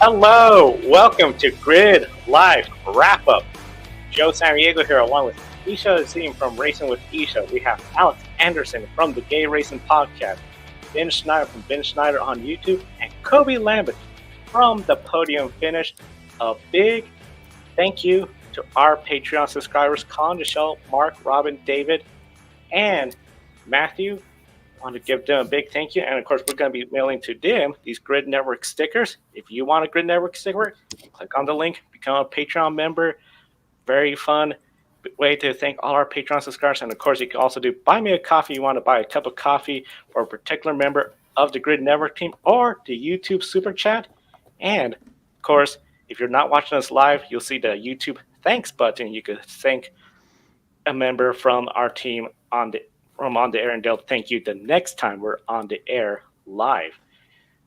Hello, welcome to Grid Live Wrap Up. Joe Samaniego here, along with Isha Azim from Racing with Isha. We have Alex Anderson from the Gay Racing Podcast, Ben Schneider from Ben Schneider on YouTube, and Kobe Lambert from the Podium Finish. A big thank you to our Patreon subscribers, Colin, Michelle, Mark, Robin, David, and Matthew. I want to give them a big thank you. And of course, we're going to be mailing to them these Grid Network stickers. If you want a Grid Network sticker, click on the link, become a Patreon member. Very fun way to thank all our Patreon subscribers. And of course, you can also do buy me a coffee. You want to buy a cup of coffee for a particular member of the Grid Network team or the YouTube Super Chat. And of course, if you're not watching us live, you'll see the YouTube thanks button. You could thank a member from our team on the air, and they'll thank you the next time we're on the air live.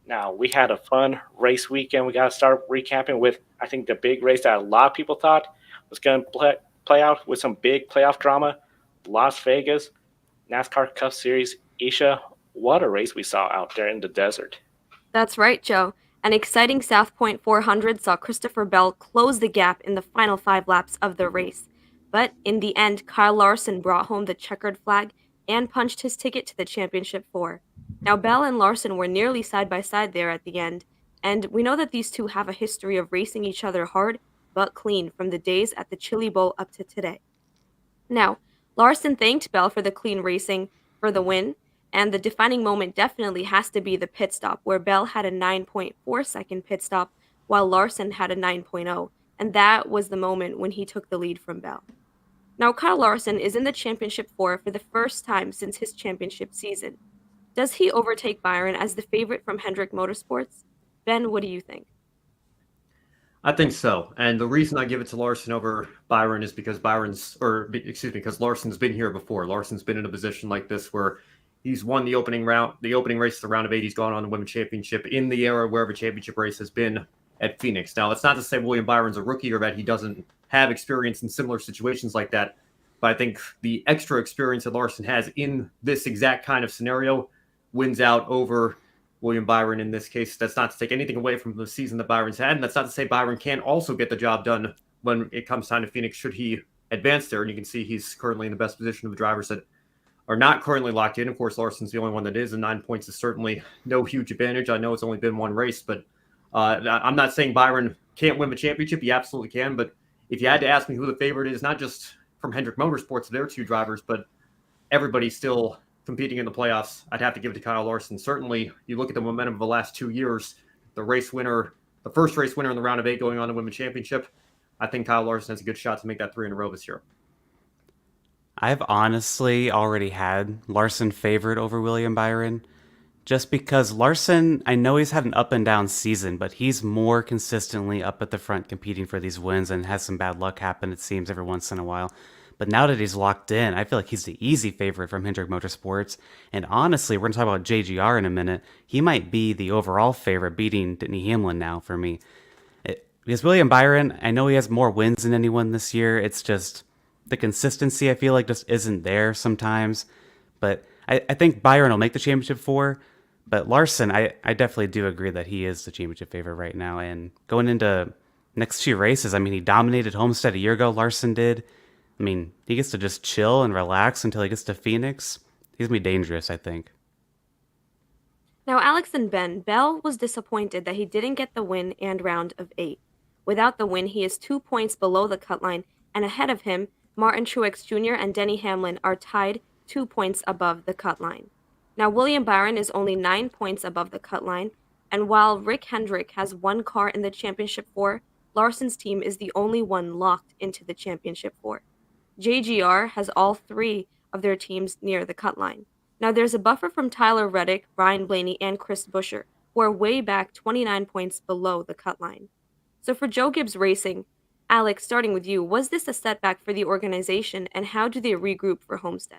Now, we had a fun race weekend. We got to start recapping with, I think, the big race that a lot of people thought was going to play out with some big playoff drama. Las Vegas, NASCAR Cup Series. Isha, what a race we saw out there in the desert. That's right, Joe. An exciting South Point 400 saw Christopher Bell close the gap in the final 5 laps of the race. But in the end, Kyle Larson brought home the checkered flag and punched his ticket to the Championship 4. Now, Bell and Larson were nearly side by side there at the end, and we know that these two have a history of racing each other hard but clean from the days at the Chili Bowl up to today. Now, Larson thanked Bell for the clean racing for the win, and the defining moment definitely has to be the pit stop, where Bell had a 9.4 second pit stop while Larson had a 9.0, and that was the moment when he took the lead from Bell. Now, Kyle Larson is in the Championship 4 for the first time since his championship season. Does he overtake Byron as the favorite from Hendrick Motorsports? Ben, what do you think? I think so. And the reason I give it to Larson over Byron is because because Larson's been here before. Larson's been in a position like this where he's won the opening race, the round of 8. He's gone on to win a championship in the era where every championship race has been at Phoenix. Now, it's not to say William Byron's a rookie or that he doesn't have experience in similar situations like that, but I think the extra experience that Larson has in this exact kind of scenario wins out over William Byron in this case. That's not to take anything away from the season that Byron's had, and that's not to say Byron can't also get the job done when it comes time to Phoenix should he advance there. And you can see he's currently in the best position of the drivers that are not currently locked in. Of course, Larson's the only one that is, and 9 points is certainly no huge advantage. I know it's only been one race, but I'm not saying Byron can't win the championship. He absolutely can, but if you had to ask me who the favorite is, not just from Hendrick Motorsports, their 2 drivers, but everybody still competing in the playoffs, I'd have to give it to Kyle Larson. Certainly, you look at the momentum of the last 2 years, the first race winner in the round of 8 going on to win the championship, I think Kyle Larson has a good shot to make that 3 in a row this year. I've honestly already had Larson favored over William Byron, just because Larson, I know he's had an up and down season, but he's more consistently up at the front competing for these wins and has some bad luck happen, it seems, every once in a while. But now that he's locked in, I feel like he's the easy favorite from Hendrick Motorsports. And honestly, we're going to talk about JGR in a minute. He might be the overall favorite, beating Denny Hamlin now for me. Because William Byron, I know he has more wins than anyone this year. It's just the consistency, I feel like, just isn't there sometimes. But I think Byron will make the championship 4. But Larson, I definitely do agree that he is the championship favorite right now. And going into next 2 races, I mean, he dominated Homestead a year ago, Larson did. I mean, he gets to just chill and relax until he gets to Phoenix. He's going to be dangerous, I think. Now, Alex and Ben, Bell was disappointed that he didn't get the win and round of 8. Without the win, he is 2 points below the cut line, and ahead of him, Martin Truex Jr. and Denny Hamlin are tied 2 points above the cut line. Now, William Byron is only 9 points above the cut line, and while Rick Hendrick has 1 car in the Championship 4, Larson's team is the only one locked into the Championship 4. JGR has all 3 of their teams near the cut line. Now, there's a buffer from Tyler Reddick, Ryan Blaney, and Chris Buescher, who are way back 29 points below the cut line. So for Joe Gibbs Racing, Alex, starting with you, was this a setback for the organization, and how do they regroup for Homestead?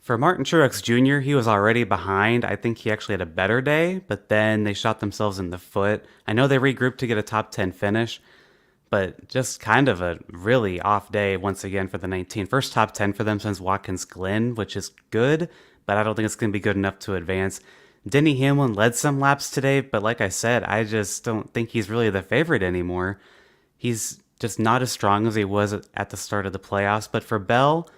For Martin Truex Jr., he was already behind. I think he actually had a better day, but then they shot themselves in the foot. I know they regrouped to get a top 10 finish, but just kind of a really off day once again for the 19. First top 10 for them since Watkins Glen, which is good, but I don't think it's going to be good enough to advance. Denny Hamlin led some laps today, but like I said, I just don't think he's really the favorite anymore. He's just not as strong as he was at the start of the playoffs. But for Bell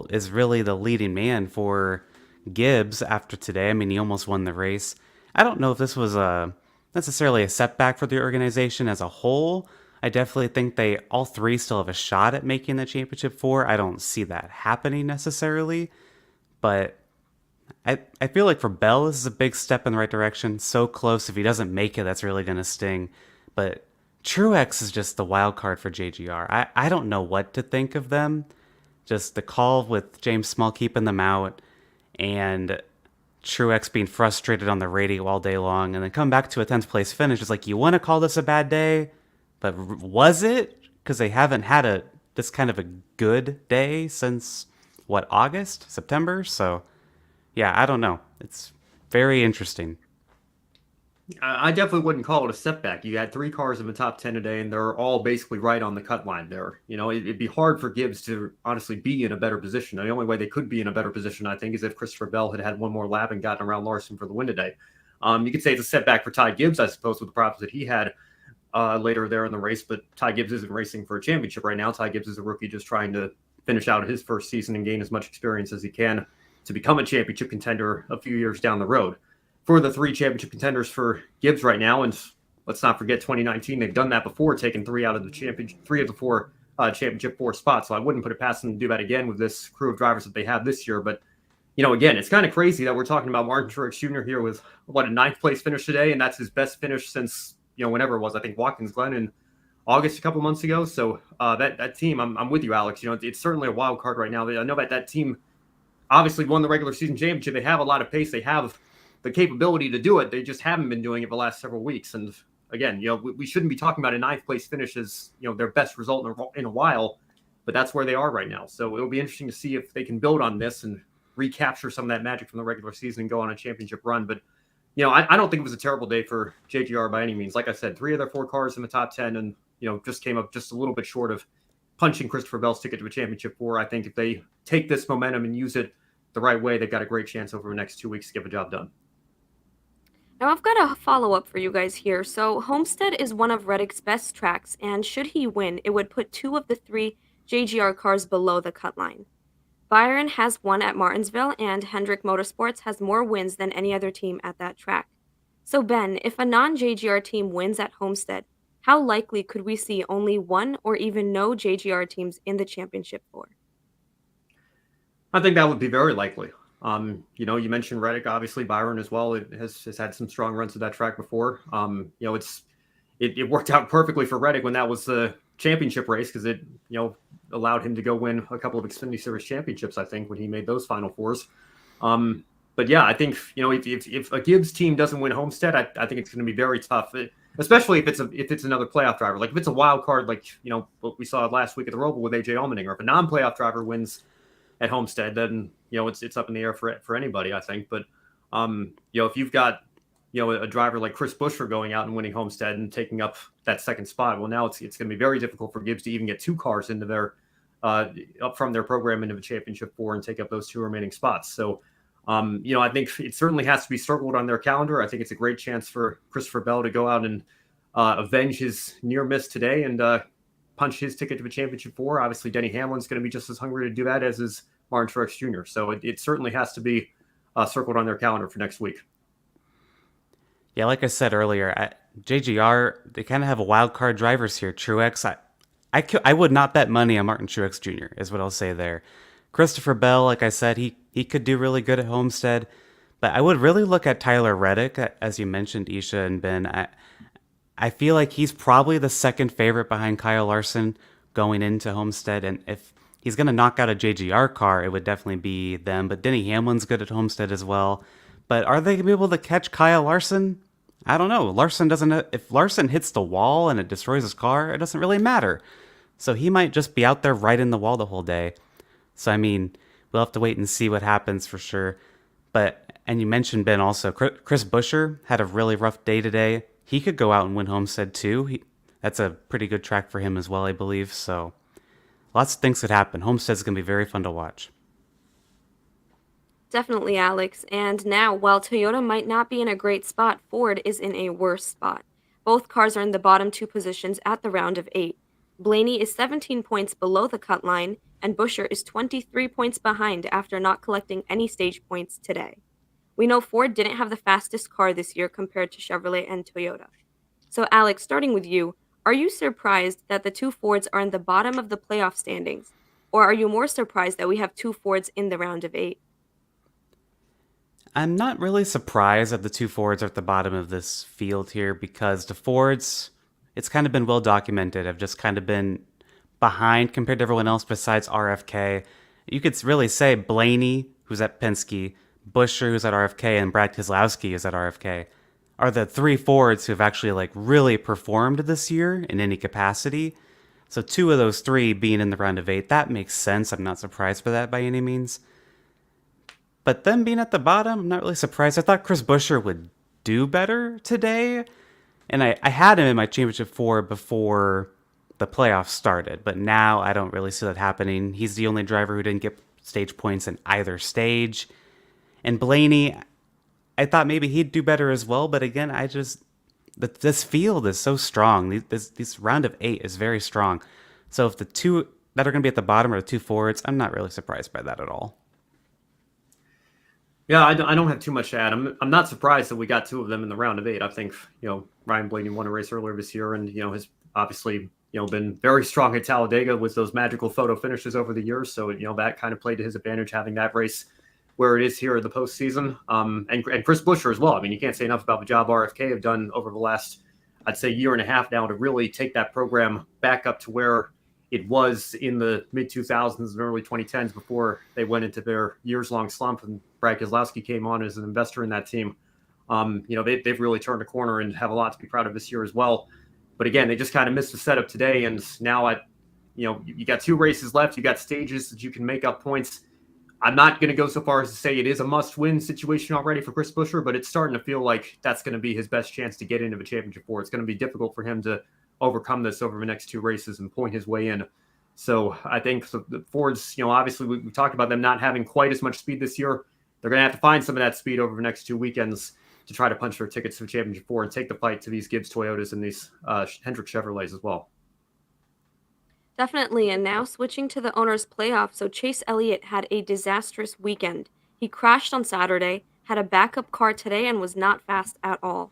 is really the leading man for Gibbs after today. I mean, he almost won the race. I don't know if this was necessarily a setback for the organization as a whole. I definitely think they all three still have a shot at making the championship four. I don't see that happening necessarily, but I feel like for Bell, this is a big step in the right direction. So close. If he doesn't make it, that's really going to sting. But Truex is just the wild card for JGR. I don't know what to think of them. Just the call with James Small keeping them out and Truex being frustrated on the radio all day long and then come back to a 10th place finish. It's like, you want to call this a bad day? But was it? Because they haven't had this kind of a good day since, August? September? So, yeah, I don't know. It's very interesting. I definitely wouldn't call it a setback. You had 3 cars in the top 10 today, and they're all basically right on the cut line there. It'd be hard for Gibbs to honestly be in a better position. The only way they could be in a better position, I think, is if Christopher Bell had one more lap and gotten around Larson for the win today. You could say it's a setback for Ty Gibbs, I suppose, with the problems that he had later there in the race, but Ty Gibbs isn't racing for a championship right now. Ty Gibbs is a rookie just trying to finish out his first season and gain as much experience as he can to become a championship contender a few years down the road. For the 3 championship contenders for Gibbs right now, and let's not forget 2019, they've done that before, taking 3 of the 4 championship 4 spots. So I wouldn't put it past them to do that again with this crew of drivers that they have this year. But again, it's kind of crazy that we're talking about Martin Truex Jr. here with a 9th place finish today, and that's his best finish since whenever it was. I think Watkins Glen in August a couple months ago. So that team, I'm with you, Alex. It's certainly a wild card right now. I know that team obviously won the regular season championship. They have a lot of pace. They have the capability to do it. They just haven't been doing it the last several weeks. And again, we shouldn't be talking about a 9th place finish as their best result in a while, but that's where they are right now. So it'll be interesting to see if they can build on this and recapture some of that magic from the regular season and go on a championship run. But I don't think it was a terrible day for JGR by any means. Like I said, 3 of their 4 cars in the top 10, and just came up just a little bit short of punching Christopher Bell's ticket to a championship 4. I think if they take this momentum and use it the right way, they've got a great chance over the next 2 weeks to get the job done. Now, I've got a follow-up for you guys here. So, Homestead is one of Reddick's best tracks, and should he win, it would put 2 of the 3 JGR cars below the cut line. Byron has won at Martinsville, and Hendrick Motorsports has more wins than any other team at that track. So, Ben, if a non-JGR team wins at Homestead, how likely could we see only 1 or even no JGR teams in the championship 4? I think that would be very likely. You mentioned Reddick, obviously Byron as well. It has had some strong runs to that track before. It worked out perfectly for Reddick when that was the championship race, because it allowed him to go win a couple of Xfinity Series championships, I think, when he made those Final Fours. But yeah, I think if a Gibbs team doesn't win Homestead, I think it's going to be very tough, especially if it's another playoff driver. Like if it's a wild card, like what we saw last week at the Roval with AJ Allmendinger. If a non-playoff driver wins at Homestead, then it's up in the air for anybody, I think. But if you've got a driver like Chris Buescher going out and winning Homestead and taking up that second spot, well, now it's going to be very difficult for Gibbs to even get 2 cars into their up from their program into the championship 4 and take up those 2 remaining spots. So I think it certainly has to be circled on their calendar. I think it's a great chance for Christopher Bell to go out and avenge his near miss today and punch his ticket to the championship 4. Obviously, Denny Hamlin's going to be just as hungry to do that as is Martin Truex Jr. So it certainly has to be circled on their calendar for next week. Yeah, like I said earlier, at JGR, they kind of have a wild card drivers here. Truex, I would not bet money on Martin Truex Jr. is what I'll say there. Christopher Bell, like I said, he could do really good at Homestead, but I would really look at Tyler Reddick, as you mentioned, Isha and Ben. I feel like he's probably the second favorite behind Kyle Larson going into Homestead, and if he's going to knock out a JGR car, it would definitely be them. But Denny Hamlin's good at Homestead as well. But are they going to be able to catch Kyle Larson? I don't know. If Larson hits the wall and it destroys his car, it doesn't really matter. So he might just be out there right in the wall the whole day. So, I mean, we'll have to wait and see what happens for sure. And you mentioned, Ben, also, Chris Buescher had a really rough day today. He could go out and win Homestead too. That's a pretty good track for him as well, I believe. So lots of things could happen. Homestead's going to be very fun to watch. Definitely, Alex. And now, while Toyota might not be in a great spot, Ford is in a worse spot. Both cars are in the bottom two positions at the round of 8. Blaney is 17 points below the cut line, and Buescher is 23 points behind after not collecting any stage points today. We know Ford didn't have the fastest car this year compared to Chevrolet and Toyota. So, Alex, starting with you, are you surprised that the two Fords are in the bottom of the playoff standings? Or are you more surprised that we have two Fords in the round of 8? I'm not really surprised that the two Fords are at the bottom of this field here because the Fords, it's kind of been well documented, have just kind of been behind compared to everyone else besides RFK. You could really say Blaney, who's at Penske, Buescher, who's at RFK, and Brad Keselowski, who's at RFK, are the three Fords who have actually really performed this year in any capacity. So two of those three being in the round of 8, that makes sense. I'm not surprised by that by any means. But them being at the bottom, I'm not really surprised. I thought Chris Buescher would do better today. And I had him in my Championship 4 before the playoffs started. But now I don't really see that happening. He's the only driver who didn't get stage points in either stage. And Blaney, I thought maybe he'd do better as well. But again, this field is so strong. This round of 8 is very strong. So if the two that are going to be at the bottom are the two Fords, I'm not really surprised by that at all. Yeah, I don't have too much to add. I'm not surprised that we got two of them in the round of 8. I think, Ryan Blaney won a race earlier this year and, has obviously, been very strong at Talladega with those magical photo finishes over the years. So, that kind of played to his advantage having that race where it is here in the postseason. And Chris Buescher as well. I mean, you can't say enough about the job RFK have done over the last, I'd say, year and a half now to really take that program back up to where it was in the mid-2000s and early 2010s before they went into their years-long slump and Brad Keselowski came on as an investor in that team. They've really turned a corner and have a lot to be proud of this year as well. But again, they just kind of missed the setup today. And now you got 2 races left. You got stages that you can make up points. I'm not going to go so far as to say it is a must-win situation already for Chris Buescher, but it's starting to feel like that's going to be his best chance to get into the Championship 4. It's going to be difficult for him to overcome this over the next 2 races and point his way in. So I think the Fords, obviously we talked about them not having quite as much speed this year. They're going to have to find some of that speed over the next 2 weekends to try to punch their tickets to the Championship 4 and take the fight to these Gibbs Toyotas and these Hendrick Chevrolets as well. Definitely, and now switching to the owners' playoff, so Chase Elliott had a disastrous weekend. He crashed on Saturday, had a backup car today, and was not fast at all.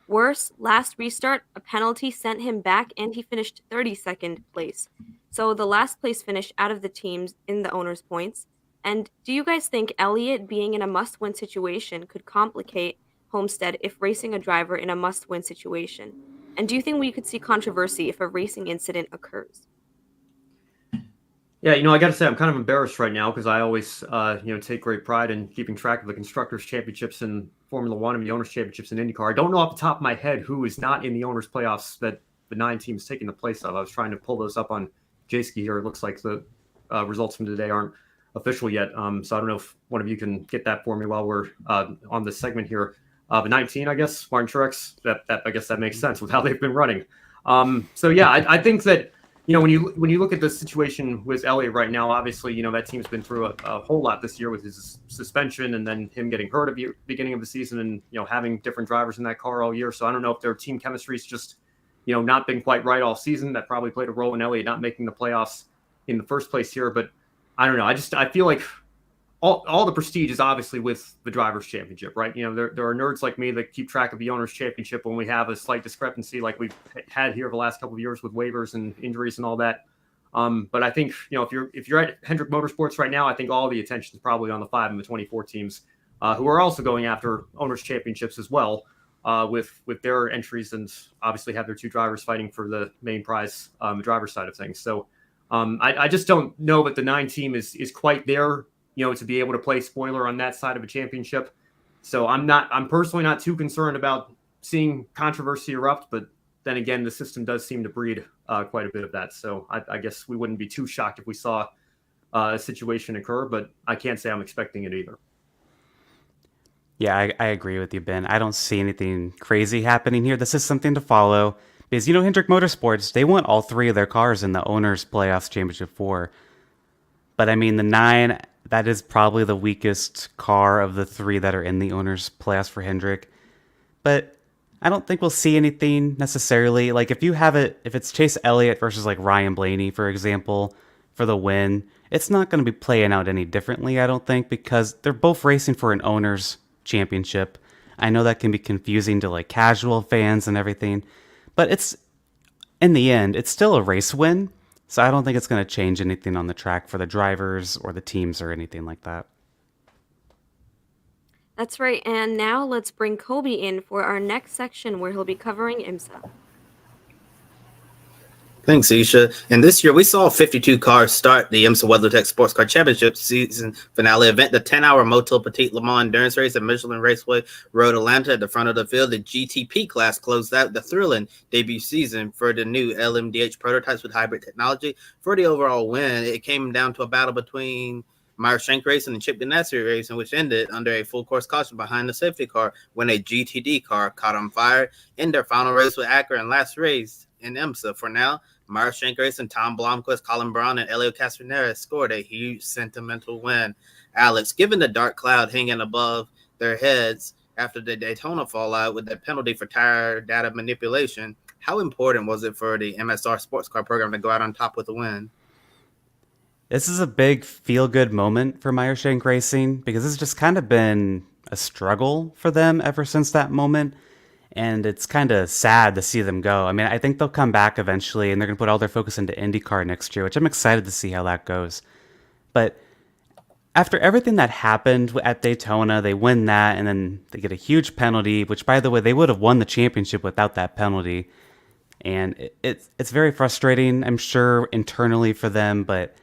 Worse, last restart, a penalty sent him back and he finished 32nd place. So the last place finish out of the teams in the owners' points. And do you guys think Elliott being in a must-win situation could complicate Homestead if racing a driver in a must-win situation? And do you think we could see controversy if a racing incident occurs? Yeah, I got to say, I'm kind of embarrassed right now because I always, take great pride in keeping track of the Constructors' Championships in Formula One and the Owners' Championships in IndyCar. I don't know off the top of my head who is not in the Owners' Playoffs that the 9 teams taking the place of. I was trying to pull those up on J-Ski here. It looks like the results from today aren't official yet. So I don't know if one of you can get that for me while we're on this segment here. The 19, I guess, Martin Truex, that I guess that makes sense with how they've been running. I think that, when you look at the situation with Elliott right now, obviously, that team's been through a whole lot this year with his suspension and then him getting hurt at the beginning of the season and, having different drivers in that car all year. So I don't know if their team chemistry's just, not been quite right all season. That probably played a role in Elliott not making the playoffs in the first place here. But I don't know. I feel like all the prestige is obviously with the Drivers' Championship, right? There are nerds like me that keep track of the Owners' Championship when we have a slight discrepancy like we've had here the last couple of years with waivers and injuries and all that. But I think, if you're at Hendrick Motorsports right now, I think all the attention is probably on the 5 and the 24 teams who are also going after Owners' Championships as well with their entries and obviously have their 2 drivers fighting for the main prize, the driver's side of things. So I just don't know that the 9 team is quite there, to be able to play spoiler on that side of a championship. So I'm personally not too concerned about seeing controversy erupt, but then again, the system does seem to breed quite a bit of that. So I guess we wouldn't be too shocked if we saw a situation occur, but I can't say I'm expecting it either. Yeah, I agree with you, Ben. I don't see anything crazy happening here. This is something to follow because, Hendrick Motorsports, they want all 3 of their cars in the Owners' Playoffs Championship 4. But I mean, the 9, that is probably the weakest car of the three that are in the owners' playoffs for Hendrick. But I don't think we'll see anything necessarily. Like if it's Chase Elliott versus like Ryan Blaney, for example, for the win, it's not going to be playing out any differently, I don't think, because they're both racing for an owners championship. I know that can be confusing to like casual fans and everything, but it's in the end, it's still a race win. So I don't think it's going to change anything on the track for the drivers or the teams or anything like that. That's right, and now let's bring Kobe in for our next section where he'll be covering IMSA. Thanks, Isha. And this year, we saw 52 cars start the IMSA WeatherTech Sports Car Championship season finale event, the 10-hour Motul Petit LeMans endurance race at Michelin Raceway Road, Atlanta. At the front of the field, the GTP class closed out the thrilling debut season for the new LMDH prototypes with hybrid technology. For the overall win, it came down to a battle between Meyer Shank Racing and Chip Ganassi Racing, which ended under a full course caution behind the safety car when a GTD car caught on fire in their final race with Acura and last race in IMSA. For now, Meyer Shank Racing, Tom Blomqvist, Colin Braun, and Elio Castronera scored a huge sentimental win. Alex, given the dark cloud hanging above their heads after the Daytona fallout with the penalty for tire data manipulation, how important was it for the MSR sports car program to go out on top with a win? This is a big feel-good moment for Meyer Shank Racing because it's just kind of been a struggle for them ever since that moment. And it's kind of sad to see them go. I mean, I think they'll come back eventually and they're going to put all their focus into IndyCar next year, which I'm excited to see how that goes. But after everything that happened at Daytona, they win that and then they get a huge penalty, which, by the way, they would have won the championship without that penalty. And it's very frustrating, I'm sure, internally for them. But,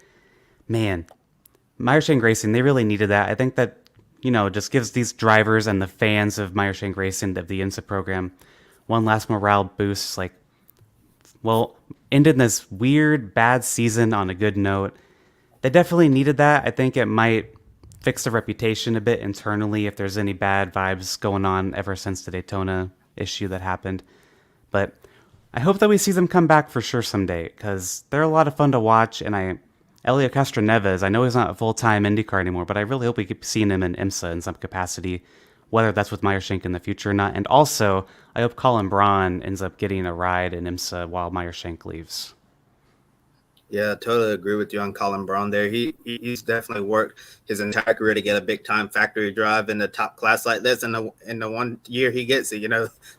man, Meyer Shank Racing, they really needed that. I think that, just gives these drivers and the fans of Meyer Shank Racing, of the IMSA program, one last morale boost. Like, well, ending this weird, bad season on a good note. They definitely needed that. I think it might fix the reputation a bit internally if there's any bad vibes going on ever since the Daytona issue that happened. But I hope that we see them come back for sure someday, because they're a lot of fun to watch, and Elio Castroneves, I know he's not a full-time IndyCar anymore, but I really hope we keep seeing him in IMSA in some capacity, whether that's with Meyer Shank in the future or not. And also, I hope Colin Braun ends up getting a ride in IMSA while Meyer Shank leaves. Yeah, totally agree with you on Colin Braun there. He's definitely worked his entire career to get a big-time factory drive in the top class like this. And in the 1 year he gets it,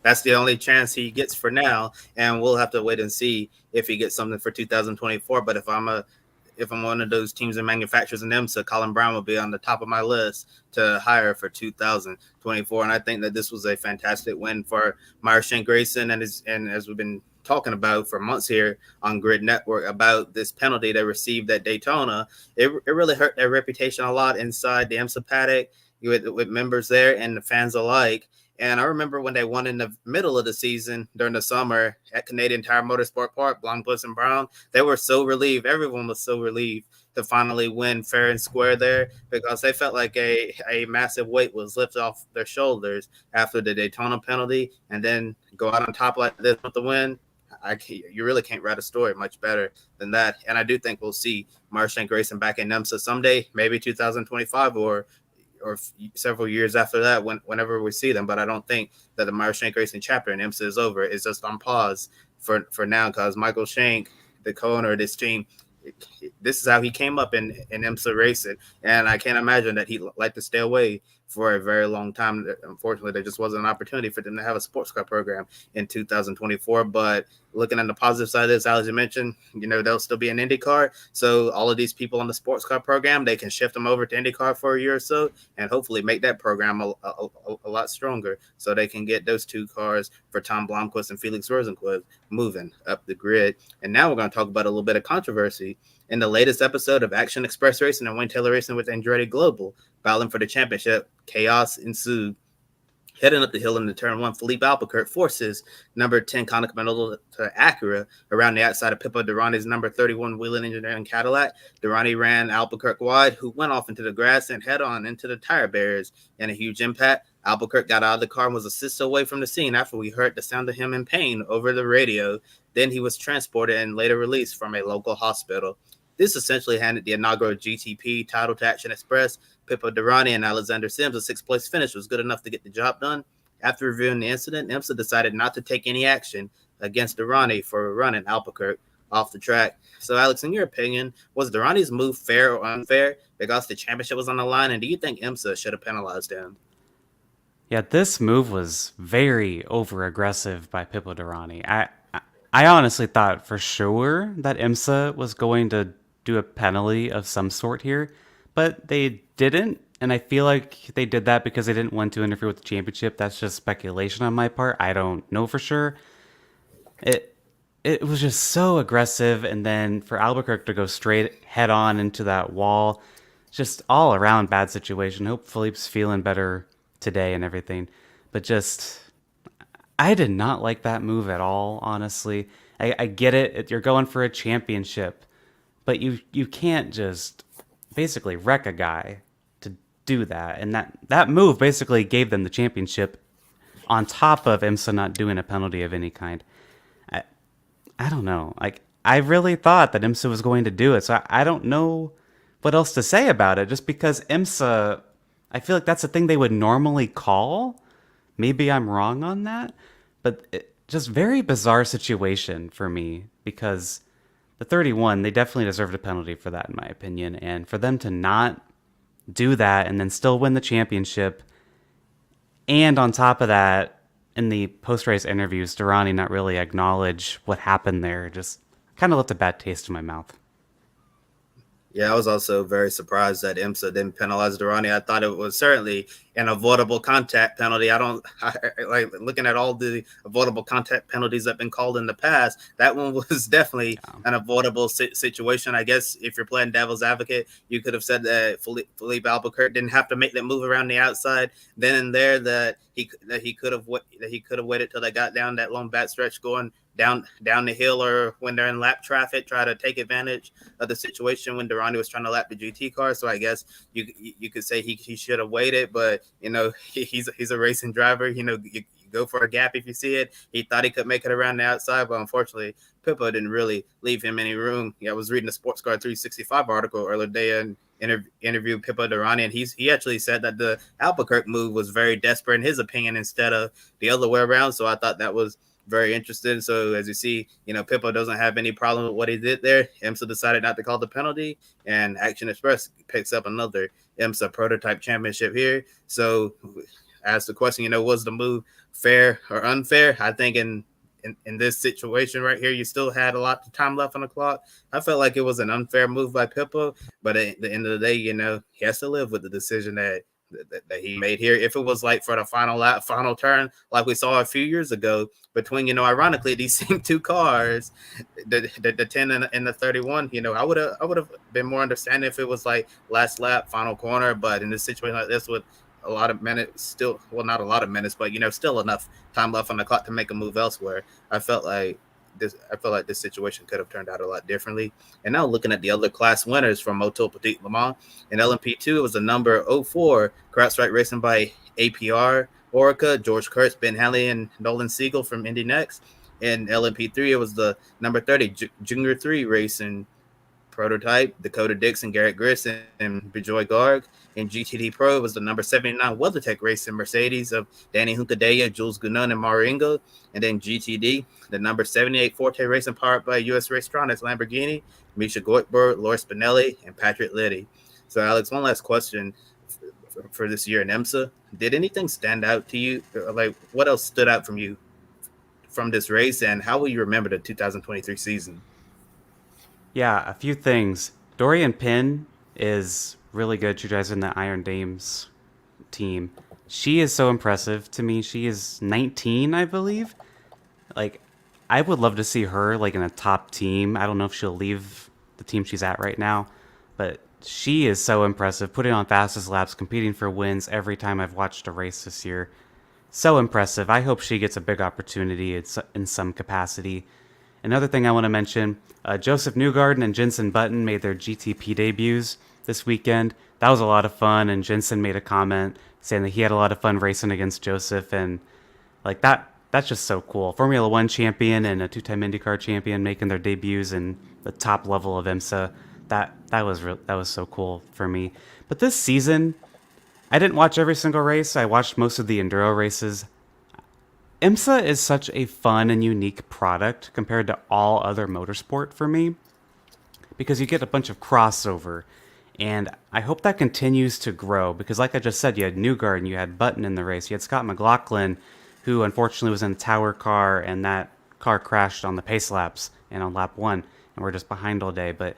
that's the only chance he gets for now. And we'll have to wait and see if he gets something for 2024. But if I'm one of those teams and manufacturers in IMSA, Colin Braun will be on the top of my list to hire for 2024. And I think that this was a fantastic win for Meyer Shank Racing. And as we've been talking about for months here on Grid Network about this penalty they received at Daytona, it really hurt their reputation a lot inside the IMSA paddock with members there and the fans alike. And I remember when they won in the middle of the season during the summer at Canadian Tire Motorsport Park, Blomqvist and Brown, they were so relieved. Everyone was so relieved to finally win fair and square there, because they felt like a massive weight was lifted off their shoulders after the Daytona penalty, and then go out on top like this with the win. You really can't write a story much better than that. And I do think we'll see Meyer Shank Racing back in IMSA someday, maybe 2025 or several years after that, whenever we see them. But I don't think that the Meyer Shank Racing chapter in IMSA is over. It's just on pause for now, because Michael Shank, the co-owner of this team, this is how he came up in IMSA racing, and I can't imagine that he'd like to stay away for a very long time. Unfortunately, there just wasn't an opportunity for them to have a sports car program in 2024. But looking at the positive side of this, as you mentioned, they'll still be an IndyCar. So all of these people on the sports car program, they can shift them over to IndyCar for a year or so and hopefully make that program a lot stronger, so they can get those two cars for Tom Blomqvist and Felix Rosenqvist moving up the grid. And now we're going to talk about a little bit of controversy. In the latest episode of Action Express Racing and Wayne Taylor Racing with Andretti Global, battling for the championship, chaos ensued. Heading up the hill in the turn one, Felipe Albuquerque forces number 10 Konica Minolta to Acura around the outside of Pippo Durrani's number 31 Whelen Engineering Cadillac. Durrani ran Albuquerque wide, who went off into the grass and head on into the tire barriers in a huge impact. Albuquerque got out of the car and was assisted away from the scene after we heard the sound of him in pain over the radio. Then he was transported and later released from a local hospital. This essentially handed the inaugural GTP title to Action Express. Pippo Durrani and Alexander Sims, a sixth-place finish was good enough to get the job done. After reviewing the incident, IMSA decided not to take any action against Durrani for a run in Albuquerque off the track. So, Alex, in your opinion, was Durrani's move fair or unfair because the championship was on the line? And do you think IMSA should have penalized him? Yeah, this move was very over-aggressive by Pippo Durrani. I honestly thought for sure that IMSA was going to do a penalty of some sort here, but they didn't, and I feel like they did that because they didn't want to interfere with the championship. That's just speculation on my part. I don't know for sure. It was just so aggressive, and then for Albuquerque to go straight head on into that wall, just all around bad situation. Hope Philippe's feeling better today and everything, but just I did not like that move at all, honestly. I get it, you're going for a championship, but you can't just basically wreck a guy to do that. And that move basically gave them the championship on top of IMSA not doing a penalty of any kind. I don't know. Like, I really thought that IMSA was going to do it, so I don't know what else to say about it, just because IMSA, I feel like that's the thing they would normally call. Maybe I'm wrong on that, but just very bizarre situation for me, because the 31, they definitely deserved a penalty for that, in my opinion. And for them to not do that and then still win the championship, and on top of that, in the post-race interviews, Durrani not really acknowledge what happened there, just kind of left a bad taste in my mouth. Yeah, I was also very surprised that IMSA didn't penalize Durrani. I thought it was certainly an avoidable contact penalty. I like looking at all the avoidable contact penalties that have been called in the past. That one was definitely an avoidable situation. I guess if you're playing devil's advocate, you could have said that Felipe Albuquerque didn't have to make that move around the outside then and there. That he could have waited till they got down that long back stretch going down the hill, or when they're in lap traffic, try to take advantage of the situation when Durrani was trying to lap the GT car. So I guess you could say he should have waited, but he's a racing driver. You go for a gap if you see it. He thought he could make it around the outside, but unfortunately, Pippo didn't really leave him any room. I was reading a Sports Car 365 article earlier today and interviewed Pippo Durrani, and he actually said that the Albuquerque move was very desperate in his opinion instead of the other way around. So I thought that was very interesting. So as you see, Pippo doesn't have any problem with what he did there. IMSA decided not to call the penalty, and Action Express picks up another IMSA prototype championship here. So ask the question, was the move fair or unfair? I think in this situation right here, you still had a lot of time left on the clock. I felt like it was an unfair move by Pippo, but at the end of the day, he has to live with the decision that he made here. If it was like for the final turn, like we saw a few years ago between, ironically, these same two cars, the 10 and the 31, I would have been more understanding if it was like last lap, final corner. But in this situation like this, with a lot of minutes still, well, not a lot of minutes, but still enough time left on the clock to make a move elsewhere, I felt like this situation could have turned out a lot differently. And now looking at the other class winners from Motul Petit LeMans, in LMP2, it was the number 04 CrowdStrike Racing by APR Orica, George Kurtz, Ben Hanley, and Nolan Siegel from Indy Next. In LMP3, it was the number 30 Junior 3 Racing prototype, Dakota Dixon, Garrett Grissom, and Bijoy Garg. In GTD Pro, it was the number 79 WeatherTech Racing Mercedes of Danny Hunkadea, Jules Gunon, and Maringo. And then GTD, the number 78 Forte Racing powered by US Racetronics Lamborghini, Misha Goikhberg, Laura Spinelli, and Patrick Liddy. So, Alex, one last question for this year in IMSA. Did anything stand out to you? Like, what else stood out from you from this race, and how will you remember the 2023 season? Yeah, a few things. Dorian Pinn is really good. She drives in the Iron Dames team. She is so impressive to me. She is 19, I believe. Like, I would love to see her like in a top team. I don't know if she'll leave the team she's at right now, but she is so impressive. Putting on fastest laps, competing for wins every time I've watched a race this year. So impressive. I hope she gets a big opportunity in some capacity. Another thing I want to mention, Joseph Newgarden and Jensen Button made their GTP debuts this weekend. That was a lot of fun, and Jensen made a comment saying that he had a lot of fun racing against Joseph, and like that's just so cool. Formula One champion and a two-time IndyCar champion making their debuts in the top level of IMSA. That was so cool for me. But this season, I didn't watch every single race. I watched most of the enduro races. IMSA is such a fun and unique product compared to all other motorsport for me because you get a bunch of crossover. And I hope that continues to grow because, like I just said, you had Newgarden, you had Button in the race, you had Scott McLaughlin, who unfortunately was in a tower car, and that car crashed on the pace laps and on lap one, and we're just behind all day. But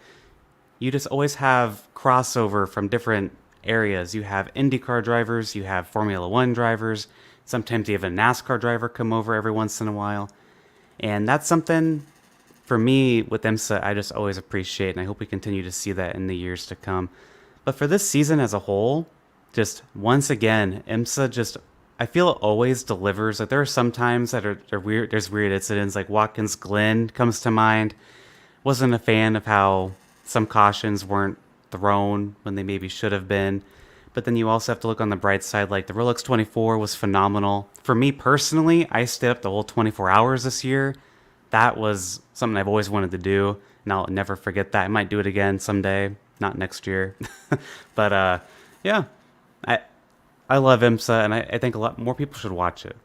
you just always have crossover from different areas. You have IndyCar drivers, you have Formula One drivers, sometimes you have a NASCAR driver come over every once in a while. And that's something for me with IMSA I just always appreciate, and I hope we continue to see that in the years to come. But for this season as a whole, just once again, IMSA just I feel it always delivers. Like there are some times that are weird. There's weird incidents like Watkins Glen comes to mind. Wasn't a fan of how some cautions weren't thrown when they maybe should have been. But then you also have to look on the bright side. Like the Rolex 24 was phenomenal. For me personally, I stayed up the whole 24 hours this year. That was something I've always wanted to do, and I'll never forget that. I might do it again someday, not next year. But yeah, I love IMSA, and I think a lot more people should watch it.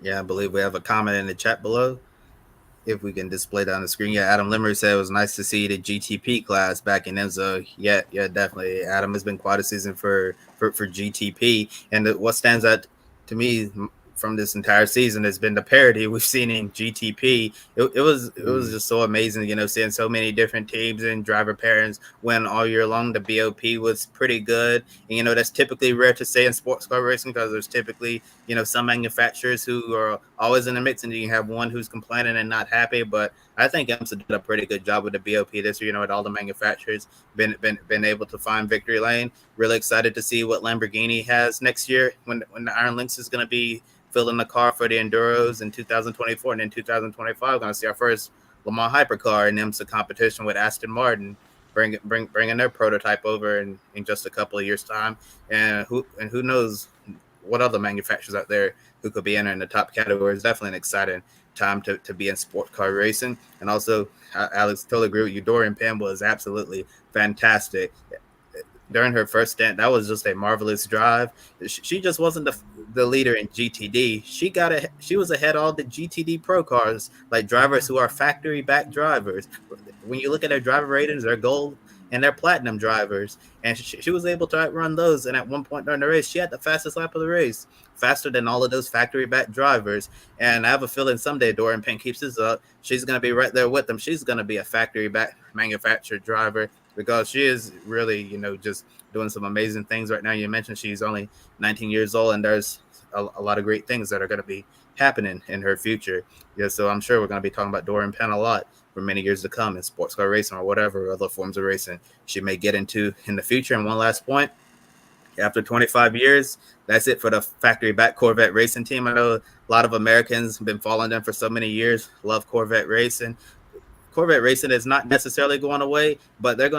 Yeah, I believe we have a comment in the chat below. If we can display that on the screen. Yeah, Adam Limmer said it was nice to see the GTP class back in IMSA. Yeah, definitely. Adam has been quite a season for GTP. And what stands out to me from this entire season has been the parity we've seen in GTP. It was just so amazing, seeing so many different teams and driver pairings win all year long. The BOP was pretty good. And, that's typically rare to say in sports car racing because there's typically, some manufacturers who are always in the mix, and you have one who's complaining and not happy. But I think IMSA did a pretty good job with the BOP this year, with all the manufacturers been able to find victory lane. Really excited to see what Lamborghini has next year when the Iron Lynx is going to be filling the car for the Enduros in 2024, and in 2025, we're going to see our first Le Mans hypercar in IMSA competition with Aston Martin, bringing their prototype over in just a couple of years' time, and who knows what other manufacturers out there who could be entering the top category. It's definitely an exciting time to be in sports car racing. And also, Alex, totally agree with you. Dorian Pam was absolutely fantastic during her first stint. That was just a marvelous drive. She just wasn't the leader in GTD. She was ahead of all the GTD pro cars, like drivers who are factory back drivers. When you look at their driver ratings, they're gold and they're platinum drivers, and she was able to outrun those. And at one point during the race, she had the fastest lap of the race, faster than all of those factory back drivers. And I have a feeling someday Dorian Penn keeps this up, she's going to be right there with them. She's going to be a factory back manufactured driver, because she is really, just doing some amazing things right now. You mentioned she's only 19 years old, and there's a lot of great things that are going to be happening in her future. Yeah, so I'm sure we're going to be talking about Dorian Penn a lot for many years to come in sports car racing or whatever other forms of racing she may get into in the future. And one last point, after 25 years, that's it for the factory back Corvette racing team. I know a lot of Americans have been following them for so many years, love Corvette racing. Corvette racing is not necessarily going away, but they're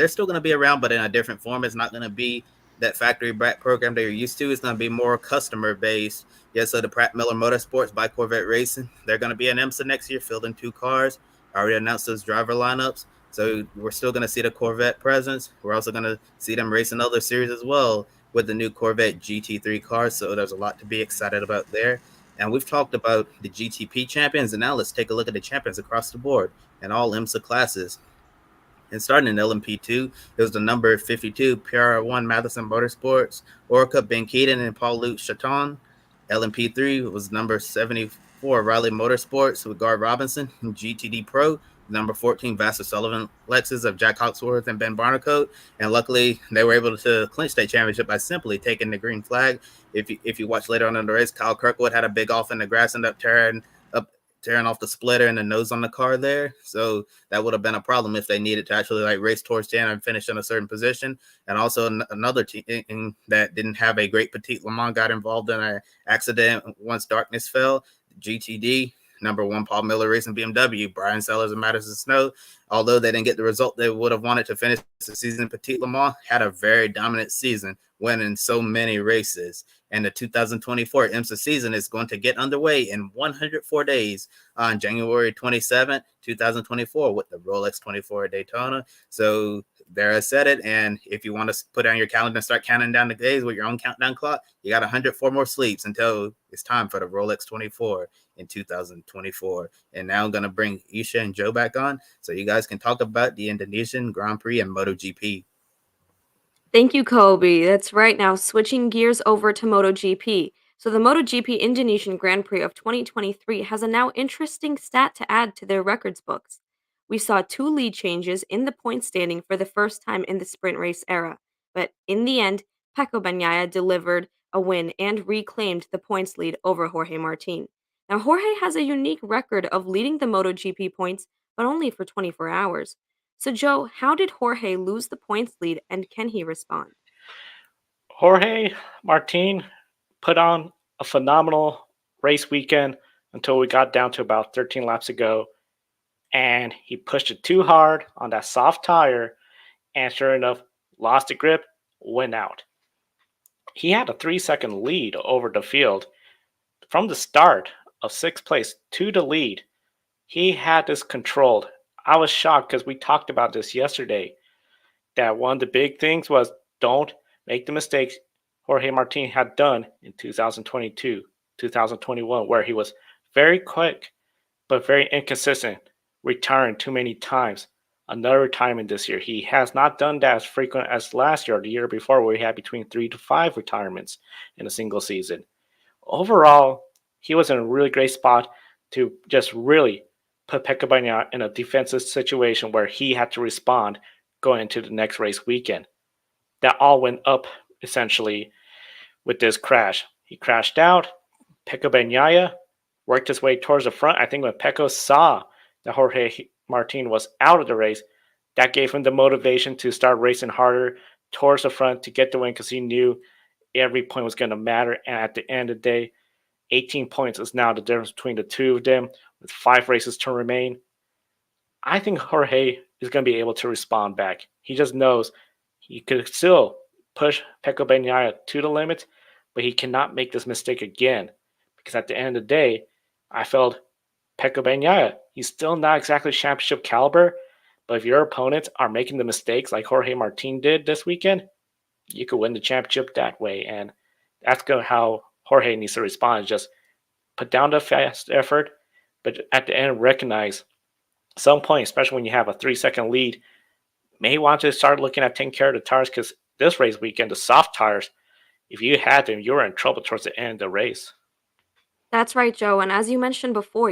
still going to be around, but in a different form. It's not going to be that factory back program that you're used to. It's going to be more customer based. Yeah, so the Pratt Miller Motorsports by Corvette Racing, they're going to be in IMSA next year, fielding 2 cars. I already announced those driver lineups. So we're still going to see the Corvette presence. We're also going to see them racing other series as well with the new Corvette GT3 cars. So there's a lot to be excited about there. And we've talked about the GTP champions, and now let's take a look at the champions across the board in all IMSA classes. And starting in LMP2, it was the number 52 PR1 Madison Motorsports, Orica Ben Keaton and Paul-Luc Chaton. LMP3 was number 74 Riley Motorsports with Gar Robinson and GTD Pro. Number 14 Vassar Sullivan Lexus of Jack Hawksworth and Ben Barnacote. And luckily, they were able to clinch state championship by simply taking the green flag. If you watch later on in the race, Kyle Kirkwood had a big off in the grass, ended up tearing off the splitter and the nose on the car there. So that would have been a problem if they needed to actually race towards the end and finish in a certain position. And also another team that didn't have a great Petit Le Mans got involved in an accident once darkness fell. GTD number one Paul Miller Racing BMW, Brian Sellers and Madison Snow, although they didn't get the result they would have wanted to finish the season, Petit LeMans had a very dominant season, winning so many races. And the 2024 IMSA season is going to get underway in 104 days on January 27th, 2024 with the Rolex 24 at Daytona. So there I said it. And if you want to put on your calendar and start counting down the days with your own countdown clock, you got 104 more sleeps until it's time for the Rolex 24 in 2024. And now I'm going to bring Isha and Joe back on so you guys can talk about the Indonesian Grand Prix and MotoGP. Thank you, Kobe. That's right. Now, switching gears over to MotoGP. So, the MotoGP Indonesian Grand Prix of 2023 has a now interesting stat to add to their records books. We saw 2 lead changes in the point standing for the first time in the sprint race era, but in the end, Pecco Bagnaia delivered a win and reclaimed the points lead over Jorge Martin. Now, Jorge has a unique record of leading the MotoGP points, but only for 24 hours. So, Joe, how did Jorge lose the points lead and can he respond? Jorge Martin put on a phenomenal race weekend until we got down to about 13 laps ago. And he pushed it too hard on that soft tire. And sure enough, lost the grip, went out. He had a 3-second lead over the field. From the start of 6th place to the lead, he had this controlled. I was shocked because we talked about this yesterday, that one of the big things was don't make the mistakes Jorge Martin had done in 2022, 2021, where he was very quick but very inconsistent, retiring too many times. Another retirement this year. He has not done that as frequent as last year or the year before, where he had between 3 to 5 retirements in a single season. Overall, he was in a really great spot to just really put Pecco Bagnaia in a defensive situation where he had to respond going into the next race weekend. That all went up essentially with this crash. He crashed out. Pecco Bagnaia worked his way towards the front. I think when Pecco saw that Jorge Martin was out of the race, that gave him the motivation to start racing harder towards the front to get the win because he knew every point was going to matter. And at the end of the day, 18 points is now the difference between the two of them with 5 races to remain. I think Jorge is going to be able to respond back. He just knows he could still push Pecco Bagnaia to the limit, but he cannot make this mistake again because at the end of the day, I felt Pecco Bagnaia, he's still not exactly championship caliber, but if your opponents are making the mistakes like Jorge Martin did this weekend, you could win the championship that way. And that's how Jorge needs to respond, is just put down the fast effort, but at the end recognize some point, especially when you have a 3-second lead, may want to start looking at taking care of the tires because this race weekend, the soft tires, if you had them, you were in trouble towards the end of the race. That's right, Joe. And as you mentioned before,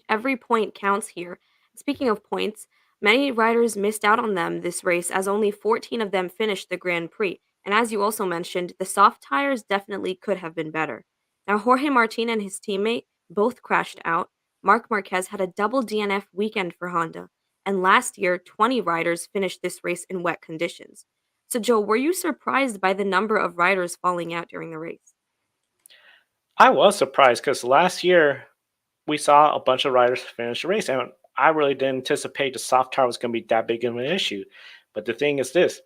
every point counts here. Speaking of points, many riders missed out on them this race as only 14 of them finished the Grand Prix. And as you also mentioned, the soft tires definitely could have been better. Now, Jorge Martin and his teammate both crashed out. Marc Marquez had a double DNF weekend for Honda. And last year, 20 riders finished this race in wet conditions. So, Joe, were you surprised by the number of riders falling out during the race? I was surprised because last year we saw a bunch of riders finish the race, and I really didn't anticipate the soft tire was going to be that big of an issue. But the thing is this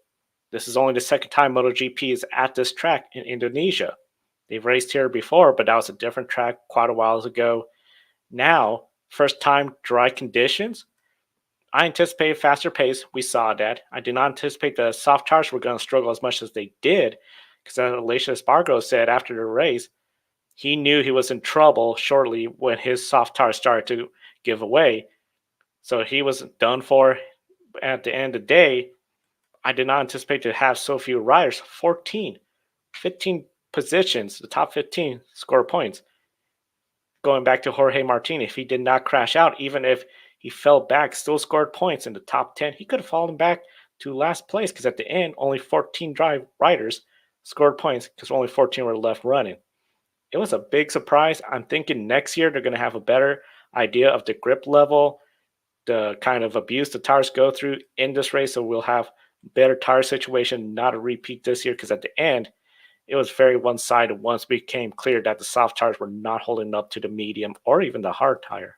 is only the second time MotoGP is at this track in Indonesia. They've raced here before, but that was a different track quite a while ago. Now, first time dry conditions. I anticipated faster pace. We saw that. I did not anticipate the soft tires were going to struggle as much as they did, because as Alicia Espargaro said after the race, he knew he was in trouble shortly when his soft tire started to give away. So he was done for. At the end of the day, I did not anticipate to have so few riders. 15 positions, the top 15 score points. Going back to Jorge Martin, if he did not crash out, even if he fell back, still scored points in the top 10, he could have fallen back to last place because at the end, only 14 drive riders scored points because only 14 were left running. It was a big surprise. I'm thinking next year they're going to have a better idea of the grip level, the kind of abuse the tires go through in this race, so we'll have better tire situation, not a repeat this year, because at the end, it was very one-sided once it became clear that the soft tires were not holding up to the medium or even the hard tire.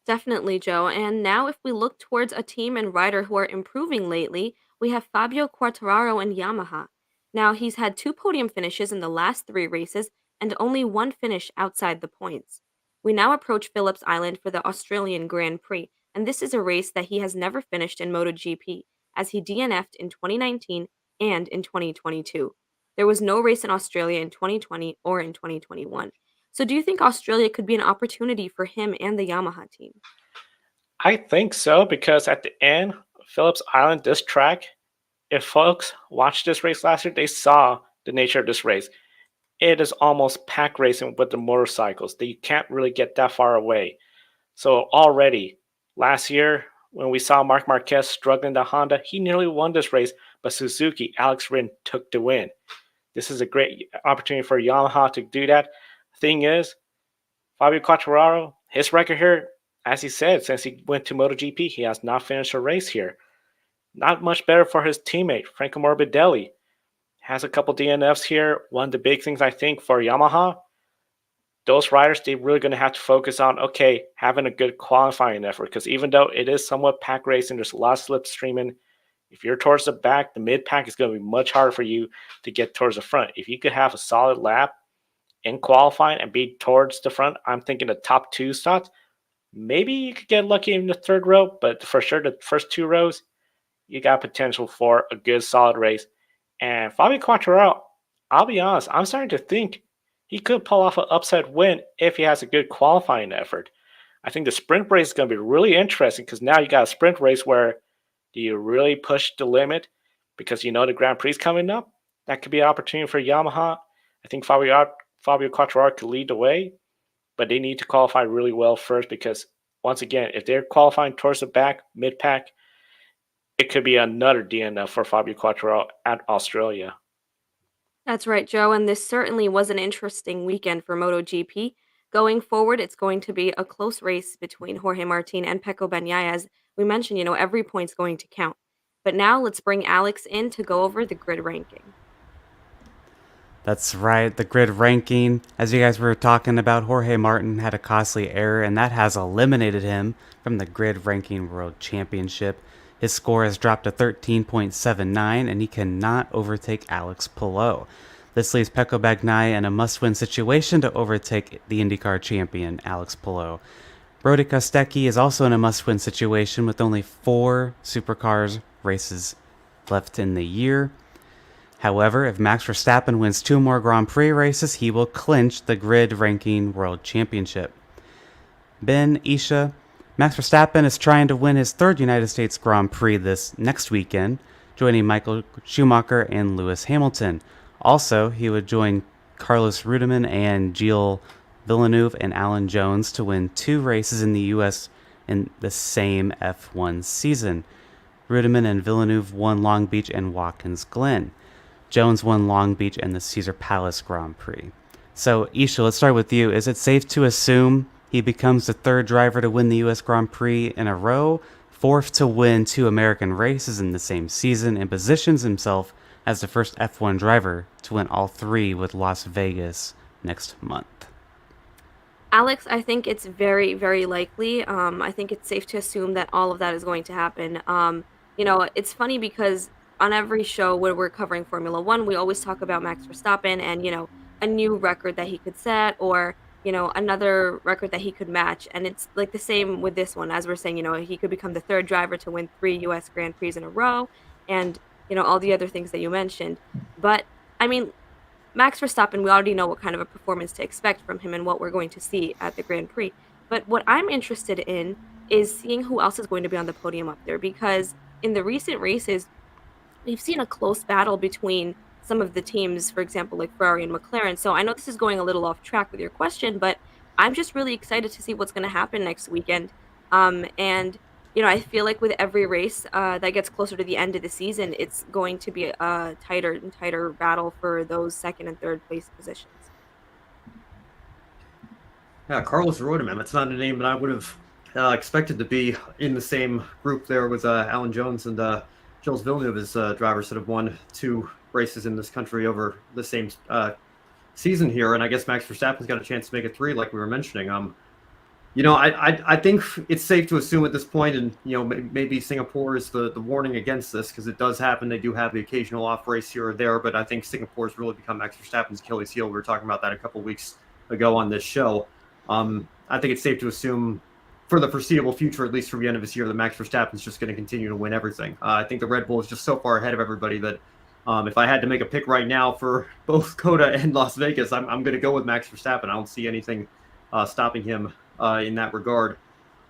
Definitely, Joe. And now, if we look towards a team and rider who are improving lately, we have Fabio Quartararo and Yamaha. Now, he's had two podium finishes in the last three races and only one finish outside the points. We now approach Phillips Island for the Australian Grand Prix, and this is a race that he has never finished in MotoGP, as he DNF'd in 2019 and in 2022. There was no race in Australia in 2020 or in 2021. So, do you think Australia could be an opportunity for him and the Yamaha team? I think so because at the end, Phillips Island, this track, if folks watched this race last year, they saw the nature of this race. It is almost pack racing with the motorcycles. That you can't really get that far away. So already last year, when we saw Mark Marquez struggling the Honda, he nearly won this race, but Suzuki, Alex Rin took the win. This is a great opportunity for Yamaha to do that. Thing is, Fabio Quartararo, his record here, as he said, since he went to MotoGP, he has not finished a race here. Not much better for his teammate, Franco Morbidelli. Has a couple DNFs here. One of the big things I think for Yamaha, those riders, they're really going to have to focus on, okay, having a good qualifying effort. Because even though it is somewhat pack racing, there's a lot of slipstreaming. If you're towards the back, the mid pack is going to be much harder for you to get towards the front. If you could have a solid lap in qualifying and be towards the front, I'm thinking the top two spots. Maybe you could get lucky in the third row, but for sure the first two rows, you got potential for a good solid race. And Fabio Quartararo, I'll be honest, I'm starting to think he could pull off an upset win if he has a good qualifying effort. I think the sprint race is going to be really interesting because now you got a sprint race where do you really push the limit because you know the Grand Prix is coming up? That could be an opportunity for Yamaha. I think Fabio Quartararo could lead the way, but they need to qualify really well first because, once again, if they're qualifying towards the back, mid-pack, it could be another DNF for Fabio Quartararo at Australia. That's right, Joe. And this certainly was an interesting weekend for MotoGP. Going forward, it's going to be a close race between Jorge Martin and Pecco Bagnaia. As we mentioned, every point's going to count. But now let's bring Alex in to go over the grid ranking. That's right, the grid ranking. As you guys were talking about, Jorge Martin had a costly error, and that has eliminated him from the grid ranking world championship. His score has dropped to 13.79, and he cannot overtake Alex Palou. This leaves Pecco Bagnaia in a must-win situation to overtake the IndyCar champion, Alex Palou. Brody Kostecki is also in a must-win situation with only 4 supercars races left in the year. However, if Max Verstappen wins 2 more Grand Prix races, he will clinch the grid ranking world championship. Ben, Isha, Max Verstappen is trying to win his 3rd United States Grand Prix this next weekend, joining Michael Schumacher and Lewis Hamilton. Also, he would join Carlos Reutemann and Gilles Villeneuve and Alan Jones to win 2 races in the U.S. in the same F1 season. Reutemann and Villeneuve won Long Beach and Watkins Glen. Jones won Long Beach and the Caesar Palace Grand Prix. So, Isha, let's start with you. Is it safe to assume he becomes the 3rd driver to win the U.S. Grand Prix in a row, 4th to win 2 American races in the same season, and positions himself as the first F1 driver to win all 3 with Las Vegas next month? Alex, I think it's very, very likely. I think it's safe to assume that all of that is going to happen. It's funny because on every show where we're covering Formula One, we always talk about Max Verstappen and, a new record that he could set or, another record that he could match. And it's like the same with this one, as we're saying, he could become the 3rd driver to win 3 US Grand Prix in a row and, all the other things that you mentioned. But, I mean, Max Verstappen, we already know what kind of a performance to expect from him and what we're going to see at the Grand Prix. But what I'm interested in is seeing who else is going to be on the podium up there because in the recent races, we've seen a close battle between some of the teams, for example, like Ferrari and McLaren. So I know this is going a little off track with your question, but I'm just really excited to see what's going to happen next weekend. And I feel like with every race that gets closer to the end of the season, it's going to be a tighter and tighter battle for those 2nd and 3rd place positions. Yeah, Carlos Reutemann. That's not a name that I would have expected to be in the same group there with Alan Jones and Gilles Villeneuve as drivers that have won 2 races in this country over the same season here. And I guess Max Verstappen's got a chance to make it 3, like we were mentioning. I think it's safe to assume at this point, and maybe Singapore is the warning against this, because it does happen. They do have the occasional off race here or there, but I think Singapore has really become Max Verstappen's Achilles heel. We were talking about that a couple of weeks ago on this show. I think it's safe to assume for the foreseeable future, at least through the end of this year, that Max Verstappen's just going to continue to win everything. I think the Red Bull is just so far ahead of everybody that if I had to make a pick right now for both COTA and Las Vegas, I'm going to go with Max Verstappen. I don't see anything stopping him in that regard.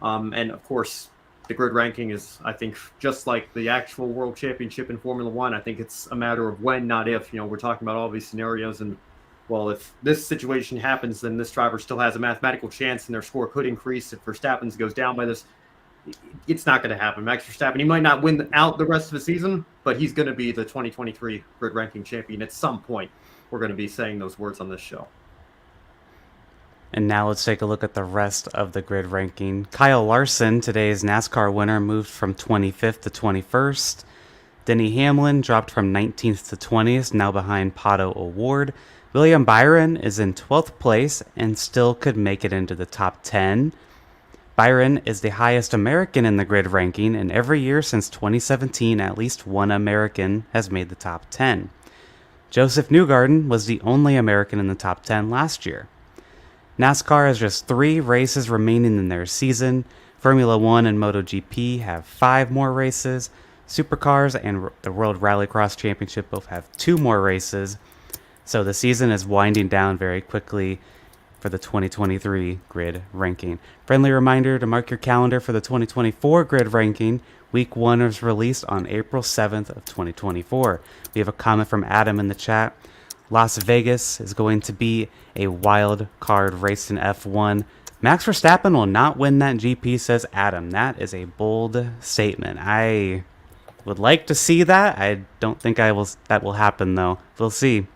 And of course, the grid ranking is, I think, just like the actual World Championship in Formula One. I think it's a matter of when, not if. We're talking about all these scenarios, and well, if this situation happens, then this driver still has a mathematical chance, and their score could increase. If Verstappen's goes down by this, it's not going to happen. Max Verstappen, he might not win out the rest of the season, but he's going to be the 2023 grid ranking champion at some point. We're going to be saying those words on this show. And now let's take a look at the rest of the grid ranking. Kyle Larson, today's NASCAR winner, moved from 25th to 21st. Denny Hamlin dropped from 19th to 20th, now behind Pato O'Ward. William Byron is in 12th place and still could make it into the top 10. Byron is the highest American in the grid ranking, and every year since 2017, at least one American has made the top 10. Joseph Newgarden was the only American in the top 10 last year. NASCAR has just 3 races remaining in their season. Formula One and MotoGP have 5 more races. Supercars and the World Rallycross Championship both have 2 more races. So the season is winding down very quickly for the 2023 grid ranking. Friendly reminder to mark your calendar for the 2024 grid ranking. Week 1 is released on April 7th of 2024. We have a comment from Adam in the chat. Las Vegas is going to be a wild card race in F1. Max Verstappen will not win that GP, says Adam. That is a bold statement. I would like to see that. I don't think that will happen, though. We'll see.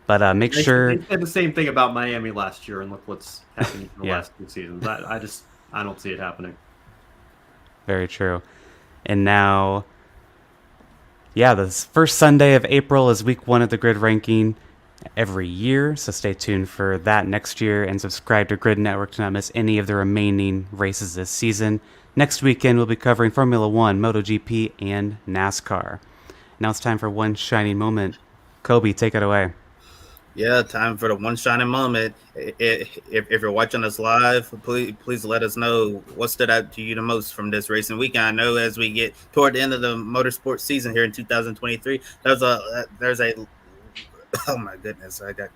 But make sure... They said the same thing about Miami last year, and look what's happening in the last 2 seasons. I don't see it happening. Very true. And now... yeah, the first Sunday of April is week 1 of the grid ranking every year, so stay tuned for that next year and subscribe to Grid Network to not miss any of the remaining races this season. Next weekend, we'll be covering Formula One, MotoGP, and NASCAR. Now it's time for one shining moment. Kobe, take it away. Yeah, time for the one shining moment. If you're watching us live, please let us know what stood out to you the most from this racing weekend. I know as we get toward the end of the motorsport season here in 2023, there's a oh my goodness, I got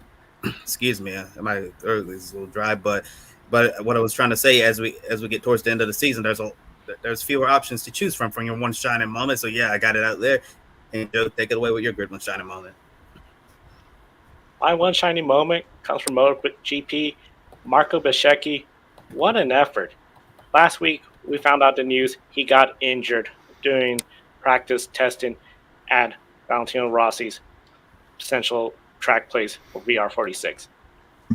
excuse me, my throat is a little dry, but what I was trying to say, as we get towards the end of the season, there's fewer options to choose from your one shining moment. So yeah, I got it out there. And Joe, take it away with your grid one shining moment. My one shining moment comes from MotoGP. Marco Bezzecchi, what an effort. Last week, we found out the news he got injured during practice testing at Valentino Rossi's potential track place for VR46.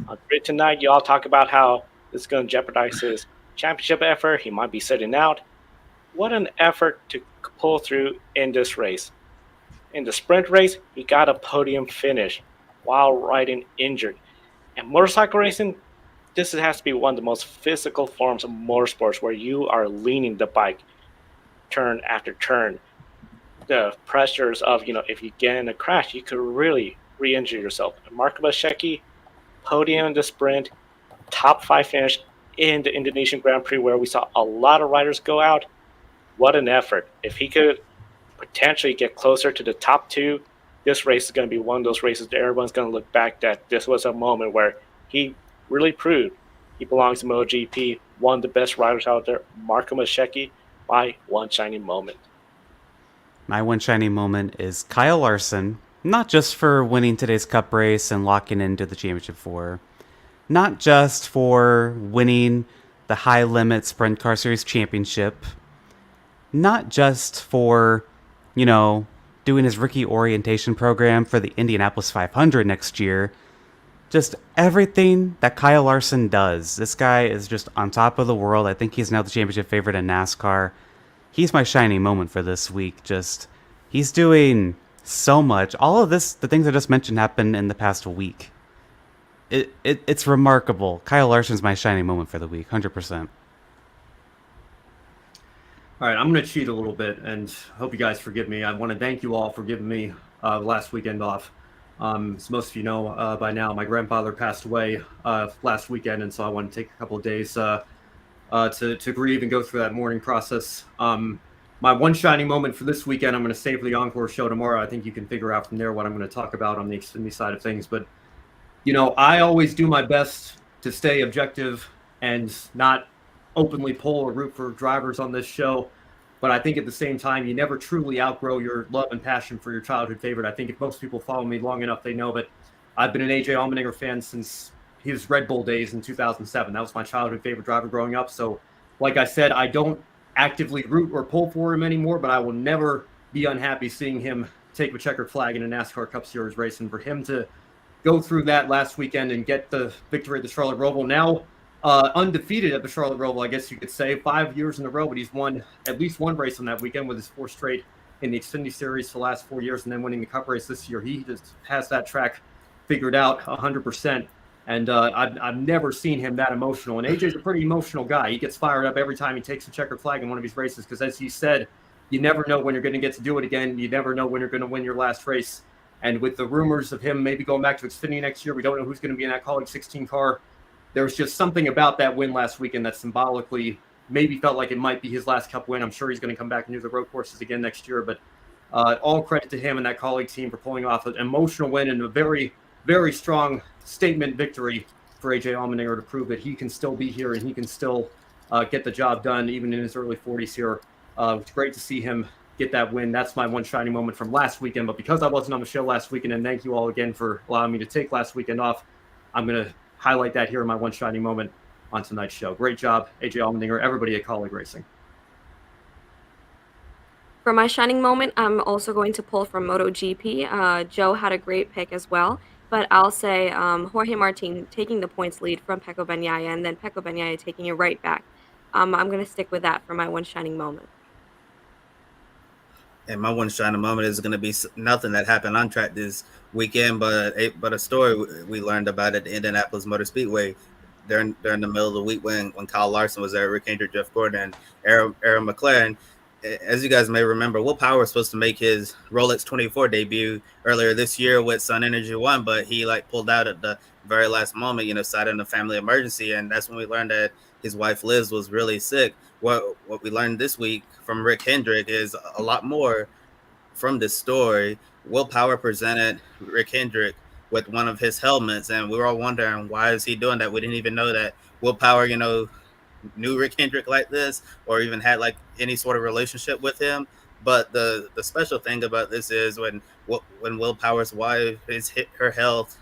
On grid tonight, you all talk about how this is going to jeopardize his championship effort. He might be sitting out. What an effort to pull through in this race. In the sprint race, he got a podium finish while riding injured. And motorcycle racing, this has to be one of the most physical forms of motorsports, where you are leaning the bike turn after turn. The pressures of, if you get in a crash, you could really re-injure yourself. And Marco Bezzecchi, podium in the sprint, top 5 finish in the Indonesian Grand Prix, where we saw a lot of riders go out. What an effort. If he could potentially get closer to the top 2, this race is going to be one of those races that everyone's going to look back that this was a moment where he really proved he belongs to MotoGP, one of the best riders out there. Marco Bezzecchi, my one shining moment. My one shining moment is Kyle Larson, not just for winning today's Cup race and locking into the Championship 4, not just for winning the High Limit Sprint Car Series Championship, not just for, doing his rookie orientation program for the Indianapolis 500 next year. Just everything that Kyle Larson does. This guy is just on top of the world. I think he's now the championship favorite in NASCAR. He's my shining moment for this week. He's doing so much. All of this, the things I just mentioned, happened in the past week. it's remarkable. Kyle Larson's my shining moment for the week, 100%. All right, I'm going to cheat a little bit, and hope you guys forgive me. I want to thank you all for giving me last weekend off. As most of you know by now, my grandfather passed away last weekend, and so I want to take a couple of days to grieve and go through that mourning process. My one shining moment for this weekend, I'm going to save the encore show tomorrow. I think you can figure out from there what I'm going to talk about on the Xfinity side of things. But, I always do my best to stay objective and not openly pull or root for drivers on this show. But I think at the same time, you never truly outgrow your love and passion for your childhood favorite. I think if most people follow me long enough, they know that I've been an AJ Allmendinger fan since his Red Bull days in 2007. That was my childhood favorite driver growing up. So, like I said, I don't actively root or pull for him anymore, but I will never be unhappy seeing him take a checkered flag in a NASCAR Cup Series race. And for him to go through that last weekend and get the victory at the Charlotte Roval, now undefeated at the Charlotte Roval, I guess you could say, 5 years in a row, but he's won at least one race on that weekend with his 4 straight in the Xfinity Series for the last 4 years, and then winning the Cup race this year. He just has that track figured out 100%. And I've never seen him that emotional. And AJ's a pretty emotional guy. He gets fired up every time he takes a checkered flag in one of his races because, as he said, you never know when you're going to get to do it again. You never know when you're going to win your last race. And with the rumors of him maybe going back to Xfinity next year, we don't know who's going to be in that College 16 car. There's just something about that win last weekend that symbolically maybe felt like it might be his last Cup win. I'm sure he's going to come back and do the road courses again next year. But all credit to him and that colleague team for pulling off an emotional win and a very, very strong statement victory for AJ Allmendinger to prove that he can still be here and he can still get the job done even in his early 40s here. It's great to see him get that win. That's my one shining moment from last weekend. But because I wasn't on the show last weekend, and thank you all again for allowing me to take last weekend off, I'm going to highlight that here in my one shining moment on tonight's show. Great job, AJ Allmendinger, everybody at Colleague Racing. For my shining moment, I'm also going to pull from MotoGP. Joe had a great pick as well, but I'll say Jorge Martin taking the points lead from Pecco Bagnaia, and then Pecco Bagnaia taking it right back. I'm going to stick with that for my one shining moment. And my one shining moment is going to be nothing that happened on track this weekend, but a story we learned about at the Indianapolis Motor Speedway during the middle of the week when Kyle Larson was there, Rick Hendrick, Jeff Gordon, and Aaron McLaren. As you guys may remember, Will Power was supposed to make his Rolex 24 debut earlier this year with Sun Energy One, but he pulled out at the very last moment, citing a family emergency, and that's when we learned that his wife Liz was really sick. What we learned this week from Rick Hendrick is a lot more from this story. Will Power presented Rick Hendrick with one of his helmets, and we were all wondering, why is he doing that? We didn't even know that Will Power, knew Rick Hendrick like this or even had any sort of relationship with him. But the special thing about this is when Will Power's wife hit her health,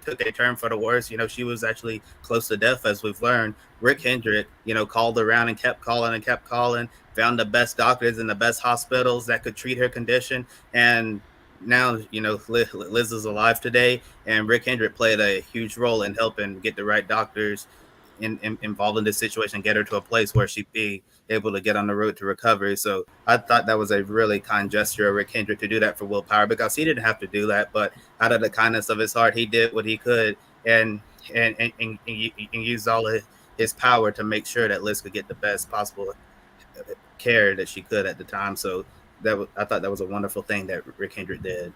took a turn for the worse. She was actually close to death, as we've learned. Rick Hendrick, called around and kept calling, found the best doctors and the best hospitals that could treat her condition. And now, Liz is alive today, and Rick Hendrick played a huge role in helping get the right doctors involved in this situation, get her to a place where she'd be able to get on the road to recovery. So I thought that was a really kind gesture of Rick Hendrick to do that for Will Power, because he didn't have to do that, but out of the kindness of his heart, he did what he could and used all of his power to make sure that Liz could get the best possible care that she could at the time. So I thought that was a wonderful thing that Rick Hendrick did.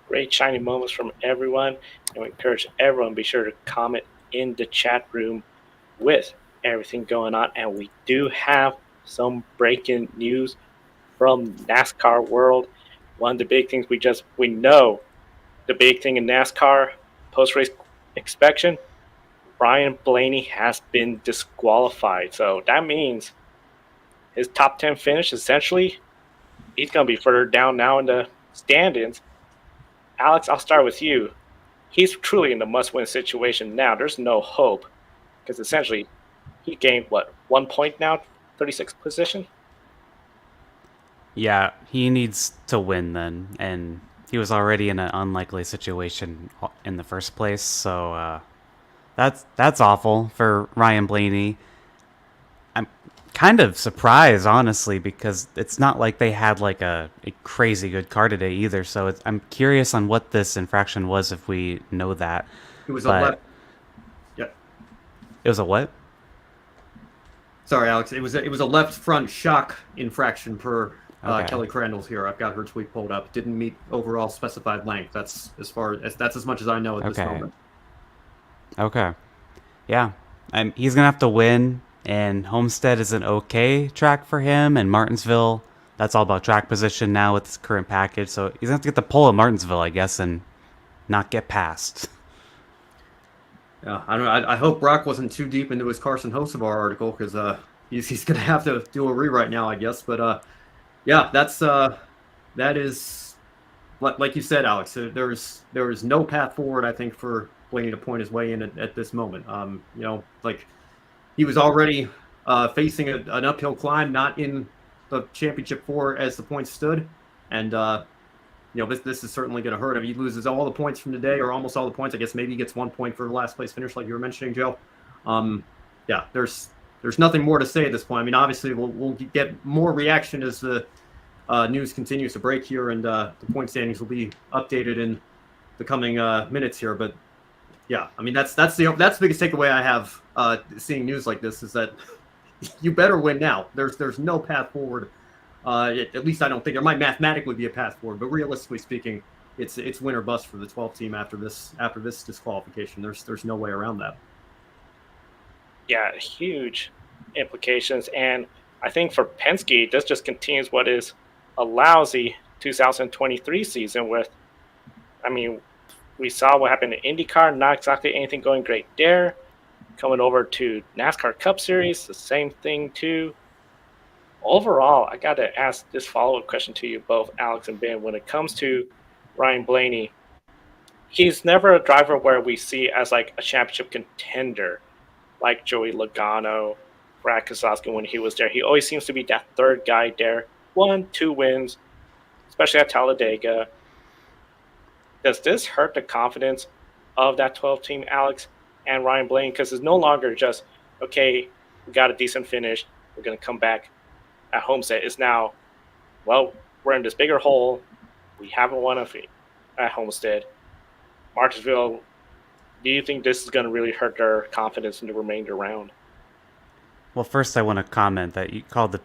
Great shining moments from everyone, and we encourage everyone to be sure to comment in the chat room with everything going on. And we do have some breaking news from NASCAR world. One of the big things we know, the big thing in NASCAR post-race inspection, Ryan Blaney has been disqualified. So that means his top 10 finish, essentially, he's going to be further down now in the standings. Alex, I'll start with you. He's truly in the must-win situation now. There's no hope because essentially he gained, 1 point now, 36th position? Yeah, he needs to win then, and he was already in an unlikely situation in the first place, so that's awful for Ryan Blaney. kind of surprised, honestly, because it's not like they had like a crazy good car today either. So I'm curious on what this infraction was, if we know that. It was But a left. Yeah. It was a what? Sorry, Alex. It was a left front shock infraction per Okay. Kelly Crandall's here. I've got her tweet pulled up. Didn't meet overall specified length. That's as much as I know at this moment. Okay. Yeah. He's gonna have to win, and Homestead is an okay track for him, and Martinsville, that's all about track position now with his current package. So he's gonna have to get the pole at Martinsville, I guess, and not get passed. Yeah, I don't know. I hope Brock wasn't too deep into his Carson Hocevar article, because he's gonna have to do a rewrite now, I guess. But yeah, that is like you said, Alex. There is no path forward, I think, for Blaney to point his way in at this moment. Like he was already facing an uphill climb, not in the championship four as the points stood, and this is certainly going to hurt him. He loses all the points from today, or almost all the points. I guess maybe he gets 1 point for the last place finish, like you were mentioning, Joe. Yeah, there's nothing more to say at this point. I mean, obviously we'll get more reaction as the news continues to break here, and the point standings will be updated in the coming minutes here. But yeah, I mean that's the biggest takeaway I have seeing news like this, is that you better win now. There's no path forward. At least I don't think there might mathematically be a path forward, but realistically speaking, it's win or bust for the 12 team after this disqualification. There's no way around that. Yeah, huge implications, and I think for Penske, this just continues what is a lousy 2023 season. We saw what happened in IndyCar, not exactly anything going great there. Coming over to NASCAR Cup Series, the same thing too. Overall, I got to ask this follow-up question to you both, Alex and Ben. When it comes to Ryan Blaney, he's never a driver where we see as like a championship contender, like Joey Logano, Brad Keselowski when he was there. He always seems to be that third guy there. 1-2 wins, especially at Talladega. Does this hurt the confidence of that 12 team, Alex and Ryan Blaney? Because it's no longer just, okay, we got a decent finish, we're going to come back at Homestead. It's now, well, we're in this bigger hole. We haven't won at Homestead. Martinsville, do you think this is going to really hurt their confidence in the remainder round? Well, first I want to comment that you called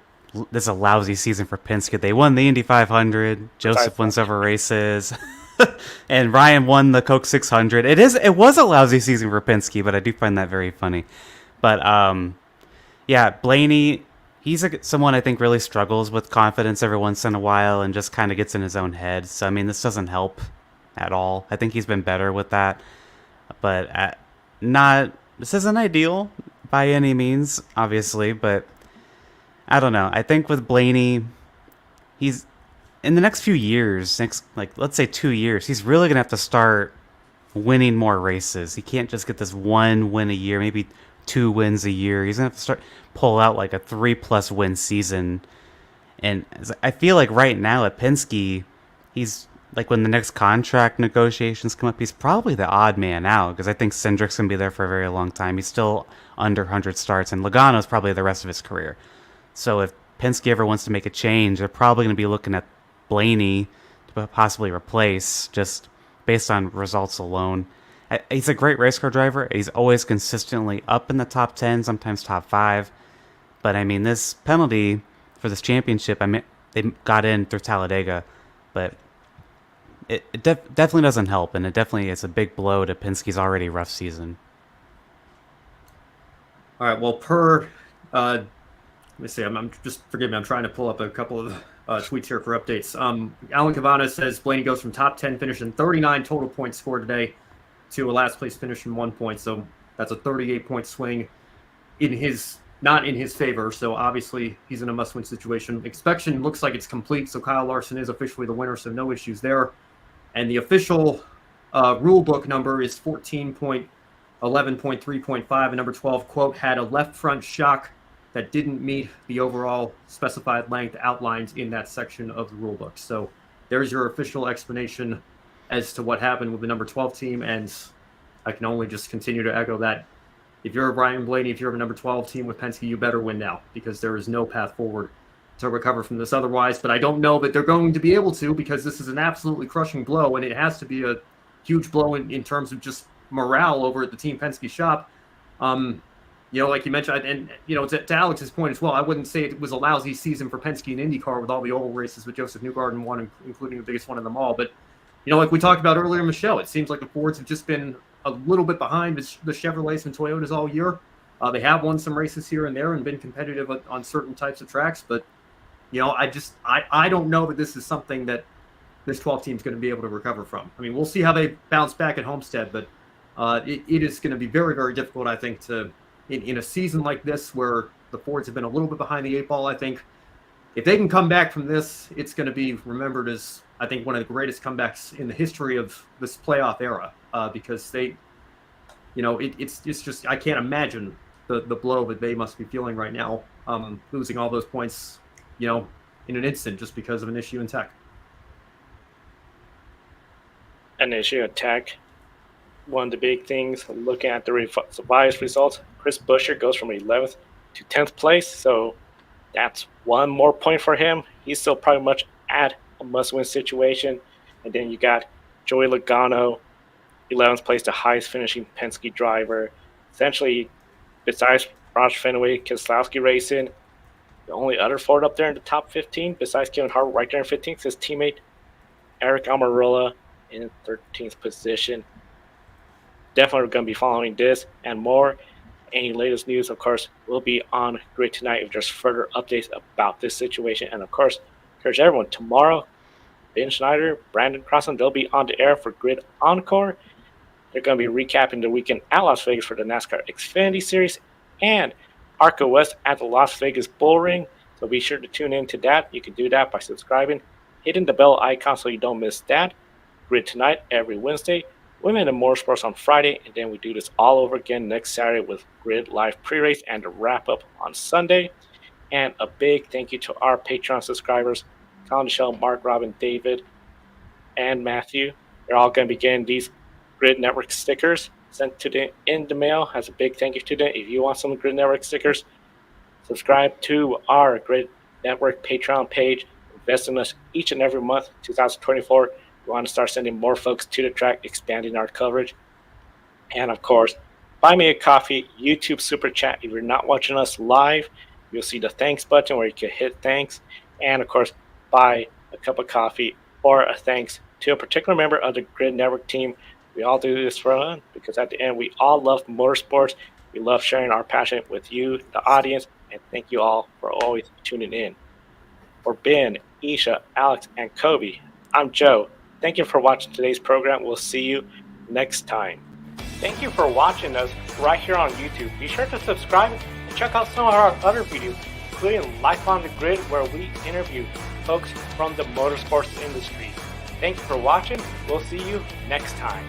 this a lousy season for Penske. They won the Indy 500. Joseph won several races. And Ryan won the Coke 600. It was a lousy season for Penske, but I do find that very funny. But yeah, Blaney, he's someone I think really struggles with confidence every once in a while and just kind of gets in his own head. So I mean, this doesn't help at all. I think he's been better with that, but this isn't ideal by any means, obviously. But I don't know. I think with Blaney, he's in the next few years, let's say 2 years, he's really gonna have to start winning more races. He can't just get this 1 win a year, maybe 2 wins a year. He's gonna have to pull out like a 3+ win season. And I feel like right now at Penske, he's like, when the next contract negotiations come up, he's probably the odd man out, because I think Cindric's gonna be there for a very long time. He's still under 100 starts, and Logano's probably the rest of his career. So if Penske ever wants to make a change, they're probably gonna be looking at Blaney to possibly replace, just based on results alone. He's a great race car driver. He's always consistently up in the top 10, sometimes top 5. But I mean, this penalty for this championship, I mean, they got in through Talladega, but it definitely doesn't help, and it definitely is a big blow to Penske's already rough season. All right. Well, let me see. Forgive me. I'm trying to pull up a couple of tweets here for updates. Alan Cavana says Blaney goes from top 10 finish and 39 total points scored today to a last place finish in 1 point. So that's a 38-point swing not in his favor. So obviously he's in a must-win situation. Inspection looks like it's complete. So Kyle Larson is officially the winner. So no issues there. And the official rule book number is 14.11.3.5. And number 12, quote, had a left front shock that didn't meet the overall specified length outlined in that section of the rulebook. So there's your official explanation as to what happened with the number 12 team, and I can only just continue to echo that if you're a Ryan Blaney, if you're a number 12 team with Penske, you better win now, because there is no path forward to recover from this otherwise. But I don't know that they're going to be able to, because this is an absolutely crushing blow, and it has to be a huge blow in terms of just morale over at the Team Penske shop. Like you mentioned, and to Alex's point as well, I wouldn't say it was a lousy season for Penske and IndyCar with all the oval races with Joseph Newgarden won, including the biggest one of them all. But like we talked about earlier in the show, it seems like the Fords have just been a little bit behind the Chevrolets and Toyotas all year. They have won some races here and there and been competitive on certain types of tracks, but I don't know that this is something that this 12 team is going to be able to recover from. I mean, we'll see how they bounce back at Homestead, but it is going to be very, very difficult, I think, to in a season like this where the Fords have been a little bit behind the 8 ball. I think if they can come back from this, it's going to be remembered as, I think, one of the greatest comebacks in the history of this playoff era, because they, it's just, I can't imagine the blow that they must be feeling right now, losing all those points, in an instant just because of an issue in tech. An issue in tech. One of the big things, looking at the revised results, Chris Buescher goes from 11th to 10th place, so that's one more point for him. He's still pretty much at a must-win situation. And then you got Joey Logano, 11th place, the highest finishing Penske driver. Essentially, besides Roush Fenway, Keselowski Racing, the only other Ford up there in the top 15, besides Kevin Harvick right there in 15th, his teammate Eric Almirola in 13th position. Definitely going to be following this and more. Any latest news, of course, will be on Grid tonight if there's further updates about this situation. And, of course, encourage everyone, tomorrow, Ben Schneider, Brandon Crossan, they'll be on the air for Grid Encore. They're going to be recapping the weekend at Las Vegas for the NASCAR Xfinity Series and ARCA West at the Las Vegas Bull Ring. So be sure to tune in to that. You can do that by subscribing, hitting the bell icon so you don't miss that. Grid tonight every Wednesday. Women in Motorsports on Friday, and then we do this all over again next Saturday with Grid Live pre-race and a wrap-up on Sunday. And a big thank you to our Patreon subscribers, Colin, Michelle, Mark, Robin, David, and Matthew. They're all going to be getting these Grid Network stickers sent to them in the mail. As a big thank you to them. If you want some Grid Network stickers, subscribe to our Grid Network Patreon page. Invest in us each and every month, 2024. We want to start sending more folks to the track, expanding our coverage. And, of course, buy me a coffee, YouTube Super Chat. If you're not watching us live, you'll see the thanks button where you can hit thanks. And, of course, buy a cup of coffee or a thanks to a particular member of the Grid Network team. We all do this for fun because at the end, we all love motorsports. We love sharing our passion with you, the audience. And thank you all for always tuning in. For Ben, Isha, Alex, and Kobe, I'm Joe. Thank you for watching today's program. We'll see you next time. Thank you for watching us right here on YouTube. Be sure to subscribe and check out some of our other videos, including Life on the Grid, where we interview folks from the motorsports industry. Thank you for watching. We'll see you next time.